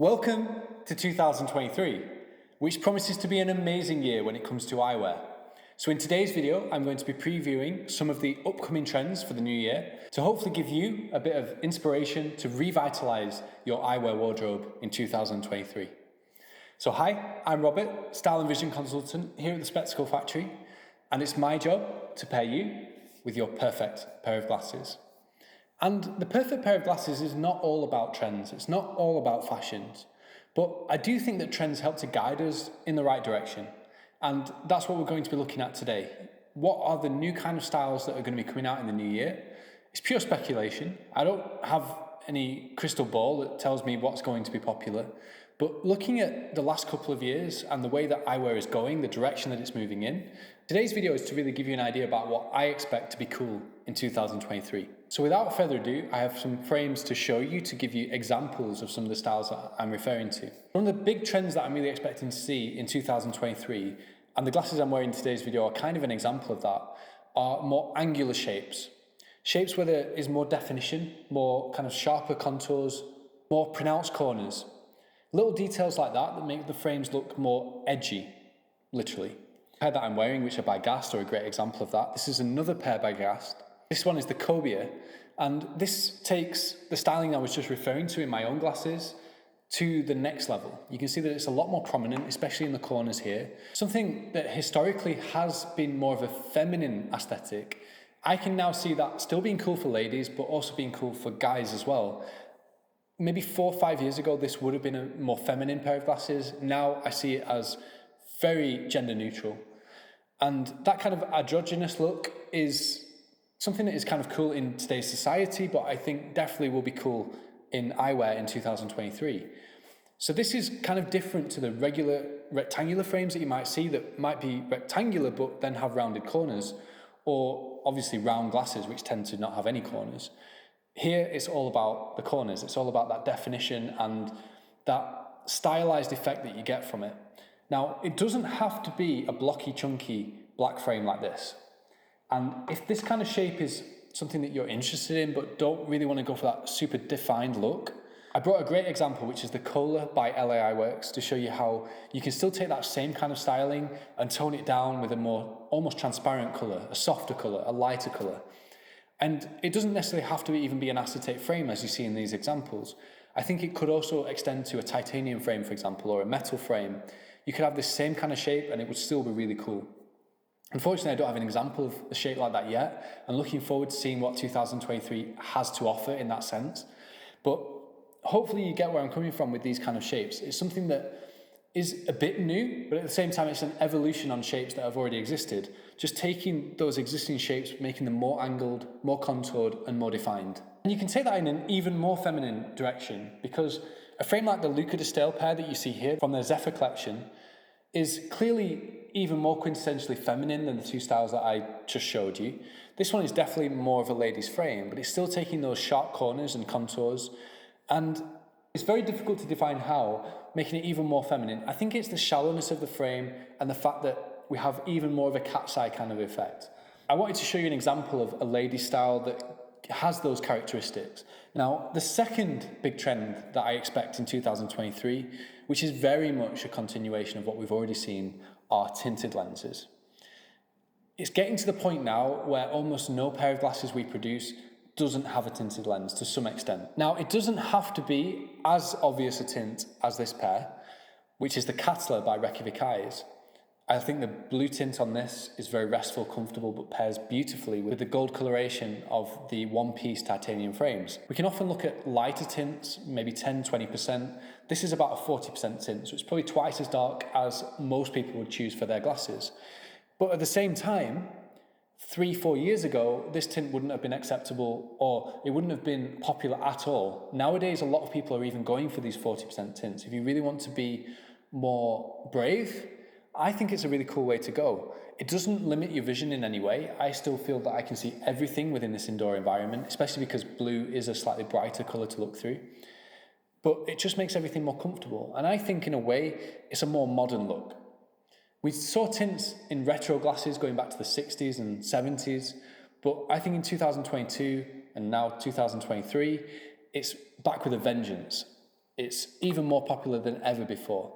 Welcome to 2023, which promises to be an amazing year when it comes to eyewear. So in today's video, I'm going to be previewing some of the upcoming trends for the new year to hopefully give you a bit of inspiration to revitalize your eyewear wardrobe in 2023. So hi, I'm Robert, Style and Vision Consultant here at the Spectacle Factory, and it's my job to pair you with your perfect pair of glasses. And the perfect pair of glasses is not all about trends, it's not all about fashions, but I do think that trends help to guide us in the right direction. And that's what we're going to be looking at today. What are the new kind of styles that are going to be coming out in the new year? It's pure speculation. I don't have any crystal ball that tells me what's going to be popular, but looking at the last couple of years and the way that eyewear is going, the direction that it's moving in, today's video is to really give you an idea about what I expect to be cool in 2023. So without further ado, I have some frames to show you to give you examples of some of the styles that I'm referring to. One of the big trends that I'm really expecting to see in 2023, and the glasses I'm wearing in today's video are kind of an example of that, are more angular shapes. Shapes where there is more definition, more kind of sharper contours, more pronounced corners. Little details like that that make the frames look more edgy, literally. The pair that I'm wearing, which are by Gast, are a great example of that. This is another pair by Gast. This one is the Cobia, and this takes the styling I was just referring to in my own glasses to the next level. You can see that it's a lot more prominent, especially in the corners here. Something that historically has been more of a feminine aesthetic, I can now see that still being cool for ladies, but also being cool for guys as well. Maybe 4 or 5 years ago, this would have been a more feminine pair of glasses. Now I see it as very gender neutral. And that kind of androgynous look is something that is kind of cool in today's society, but I think definitely will be cool in eyewear in 2023. So this is kind of different to the regular rectangular frames that you might see that might be rectangular but then have rounded corners, or obviously round glasses which tend to not have any corners. Here it's all about the corners, it's all about that definition and that stylized effect that you get from it. Now, it doesn't have to be a blocky, chunky black frame like this. And if this kind of shape is something that you're interested in but don't really want to go for that super defined look, I brought a great example, which is the Cola by LA Eyeworks, to show you how you can still take that same kind of styling and tone it down with a more almost transparent colour, a softer colour, a lighter colour. And it doesn't necessarily have to even be an acetate frame as you see in these examples. I think it could also extend to a titanium frame, for example, or a metal frame. You could have this same kind of shape and it would still be really cool. Unfortunately, I don't have an example of a shape like that yet. I'm looking forward to seeing what 2023 has to offer in that sense. But hopefully you get where I'm coming from with these kind of shapes. It's something that is a bit new, but at the same time, it's an evolution on shapes that have already existed. Just taking those existing shapes, making them more angled, more contoured, and more defined. And you can take that in an even more feminine direction, because a frame like the Luca de Stale pair that you see here from their Zephyr collection is clearly even more quintessentially feminine than the two styles that I just showed you. This one is definitely more of a lady's frame, but it's still taking those sharp corners and contours, and it's very difficult to define how, making it even more feminine. I think it's the shallowness of the frame and the fact that we have even more of a cat's eye kind of effect. I wanted to show you an example of a lady style that has those characteristics. Now, the second big trend that I expect in 2023, which is very much a continuation of what we've already seen, are tinted lenses. It's getting to the point now where almost no pair of glasses we produce doesn't have a tinted lens to some extent. Now, it doesn't have to be as obvious a tint as this pair, which is the Cartier by Reykjavik Eyes. I think the blue tint on this is very restful, comfortable, but pairs beautifully with the gold coloration of the one-piece titanium frames. We can often look at lighter tints, maybe 10-20%. This is about a 40% tint, so it's probably twice as dark as most people would choose for their glasses. But at the same time, 3-4 years ago, this tint wouldn't have been acceptable, or it wouldn't have been popular at all. Nowadays, a lot of people are even going for these 40% tints. If you really want to be more brave, I think it's a really cool way to go. It doesn't limit your vision in any way. I still feel that I can see everything within this indoor environment, especially because blue is a slightly brighter colour to look through. But it just makes everything more comfortable. And I think in a way, it's a more modern look. We saw tints in retro glasses going back to the 60s and 70s, but I think in 2022 and now 2023, it's back with a vengeance. It's even more popular than ever before.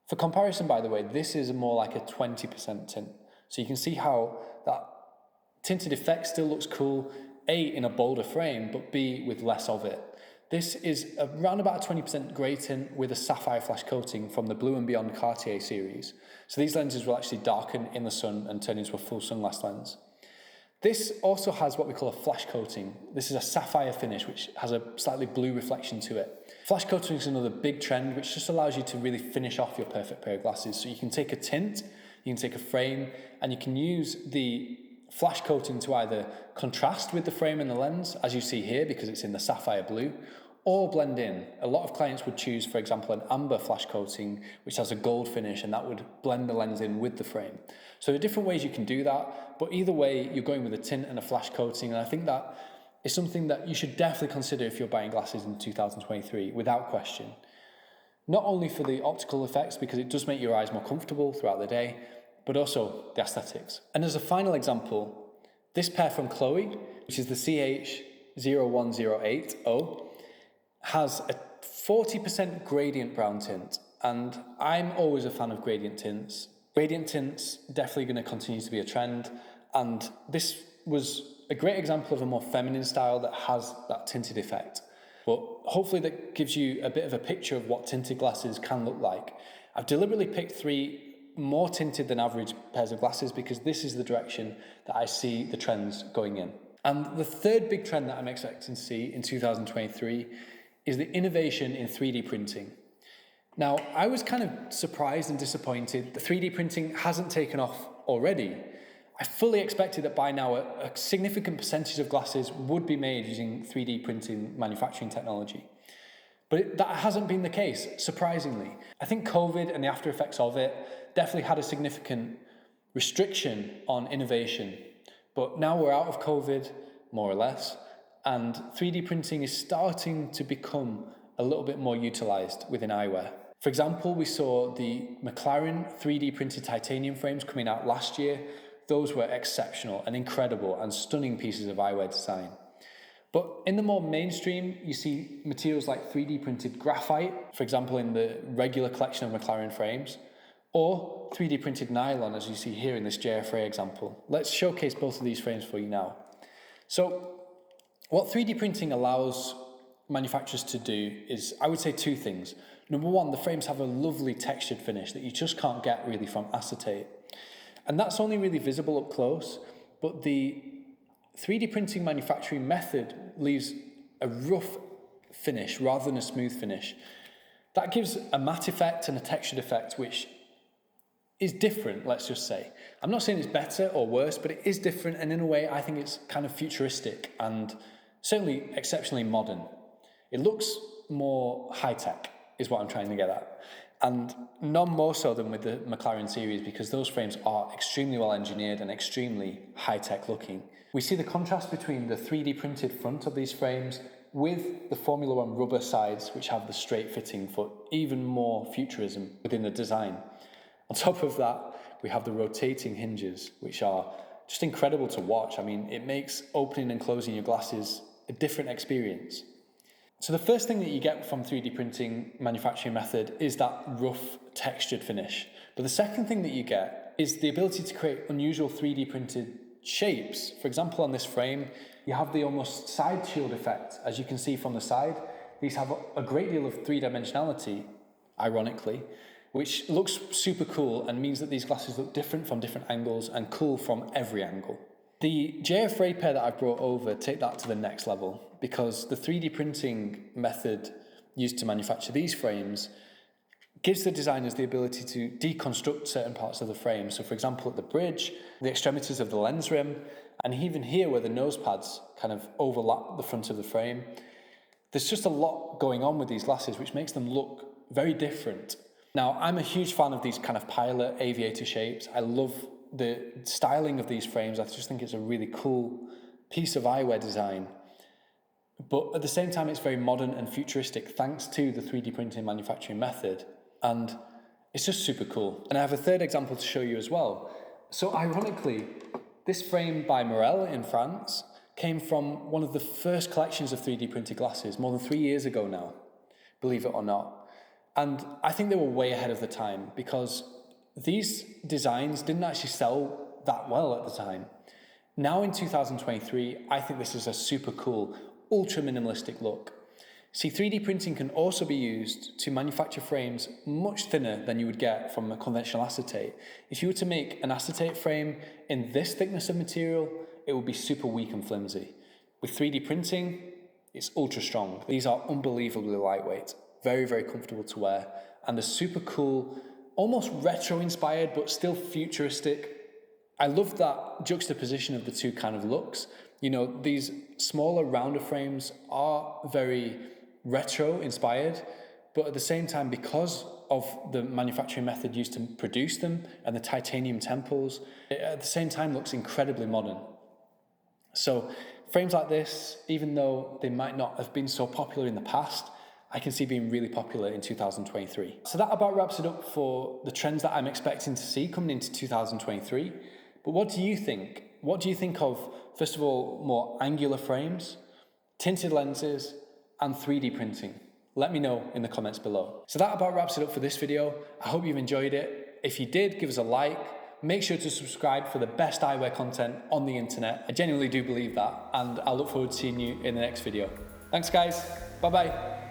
For comparison, by the way, this is more like a 20% tint. So you can see how that tinted effect still looks cool, A, in a bolder frame, but B, with less of it. This is around about a 20% grey tint with a sapphire flash coating from the Blue and Beyond Cartier series. So these lenses will actually darken in the sun and turn into a full sunglass lens. This also has what we call a flash coating. This is a sapphire finish, which has a slightly blue reflection to it. Flash coating is another big trend, which just allows you to really finish off your perfect pair of glasses. So you can take a tint, you can take a frame, and you can use the flash coating to either contrast with the frame and the lens, as you see here, because it's in the sapphire blue, or blend in. A lot of clients would choose, for example, an amber flash coating, which has a gold finish, and that would blend the lens in with the frame. So there are different ways you can do that, but either way, you're going with a tint and a flash coating, and I think that is something that you should definitely consider if you're buying glasses in 2023, without question. Not only for the optical effects, because it does make your eyes more comfortable throughout the day, but also the aesthetics. And as a final example, this pair from Chloe, which is the CH01080, has a 40% gradient brown tint, and I'm always a fan of gradient tints. Gradient tints definitely going to continue to be a trend, and this was a great example of a more feminine style that has that tinted effect. But hopefully that gives you a bit of a picture of what tinted glasses can look like. I've deliberately picked 3 more tinted than average pairs of glasses because this is the direction that I see the trends going in. And the third big trend that I'm expecting to see in 2023 is the innovation in 3D printing. Now, I was kind of surprised and disappointed that 3D printing hasn't taken off already. I fully expected that by now a significant percentage of glasses would be made using 3D printing manufacturing technology. But that hasn't been the case, surprisingly. I think COVID and the after effects of it definitely had a significant restriction on innovation. But now we're out of COVID, more or less, and 3D printing is starting to become a little bit more utilized within eyewear. For example, we saw the McLaren 3D printed titanium frames coming out last year. Those were exceptional and incredible and stunning pieces of eyewear design. But in the more mainstream, you see materials like 3D printed graphite, for example, in the regular collection of McLaren frames, or 3D printed nylon, as you see here in this F Rey example. Let's showcase both of these frames for you now. So, what 3D printing allows manufacturers to do is, I would say, 2 things. Number 1, the frames have a lovely textured finish that you just can't get really from acetate. And that's only really visible up close, but the 3D printing manufacturing method leaves a rough finish rather than a smooth finish. That gives a matte effect and a textured effect, which is different, let's just say. I'm not saying it's better or worse, but it is different, and in a way, I think it's kind of futuristic and certainly exceptionally modern. It looks more high-tech, is what I'm trying to get at. And none more so than with the McLaren series, because those frames are extremely well engineered and extremely high-tech looking. We see the contrast between the 3D printed front of these frames with the Formula One rubber sides, which have the straight fitting for even more futurism within the design. On top of that, we have the rotating hinges, which are just incredible to watch. I mean, it makes opening and closing your glasses a different experience. So the first thing that you get from 3D printing manufacturing method is that rough textured finish. But the second thing that you get is the ability to create unusual 3D printed shapes. For example, on this frame, you have the almost side shield effect. As you can see from the side, these have a great deal of 3-dimensionality, ironically, which looks super cool and means that these glasses look different from different angles and cool from every angle. The F Rey pair that I've brought over take that to the next level, because the 3D printing method used to manufacture these frames gives the designers the ability to deconstruct certain parts of the frame. So for example, at the bridge, the extremities of the lens rim, and even here where the nose pads kind of overlap the front of the frame, there's just a lot going on with these glasses which makes them look very different. Now, I'm a huge fan of these kind of pilot aviator shapes. I love the styling of these frames. I just think it's a really cool piece of eyewear design. But at the same time, it's very modern and futuristic thanks to the 3D printing manufacturing method. And it's just super cool. And I have a third example to show you as well. So ironically, this frame by Morel in France came from one of the first collections of 3D printed glasses more than 3 years ago now. believe it or not. And I think they were way ahead of the time because these designs didn't actually sell that well at the time. Now in 2023, I think this is a super cool, ultra minimalistic look. See, 3D printing can also be used to manufacture frames much thinner than you would get from a conventional acetate. If you were to make an acetate frame in this thickness of material, it would be super weak and flimsy. With 3D printing, it's ultra strong. These are unbelievably lightweight, very, very comfortable to wear, and they're super cool, almost retro inspired, but still futuristic. I love that juxtaposition of the two kind of looks. You know, these smaller, rounder frames are very retro inspired, but at the same time, because of the manufacturing method used to produce them and the titanium temples, it at the same time looks incredibly modern. So frames like this, even though they might not have been so popular in the past, I can see being really popular in 2023. So that about wraps it up for the trends that I'm expecting to see coming into 2023. But what do you think? What do you think of, first of all, more angular frames, tinted lenses, and 3D printing? Let me know in the comments below. So that about wraps it up for this video. I hope you've enjoyed it. If you did, give us a like. Make sure to subscribe for the best eyewear content on the internet. I genuinely do believe that, and I look forward to seeing you in the next video. Thanks guys, bye-bye.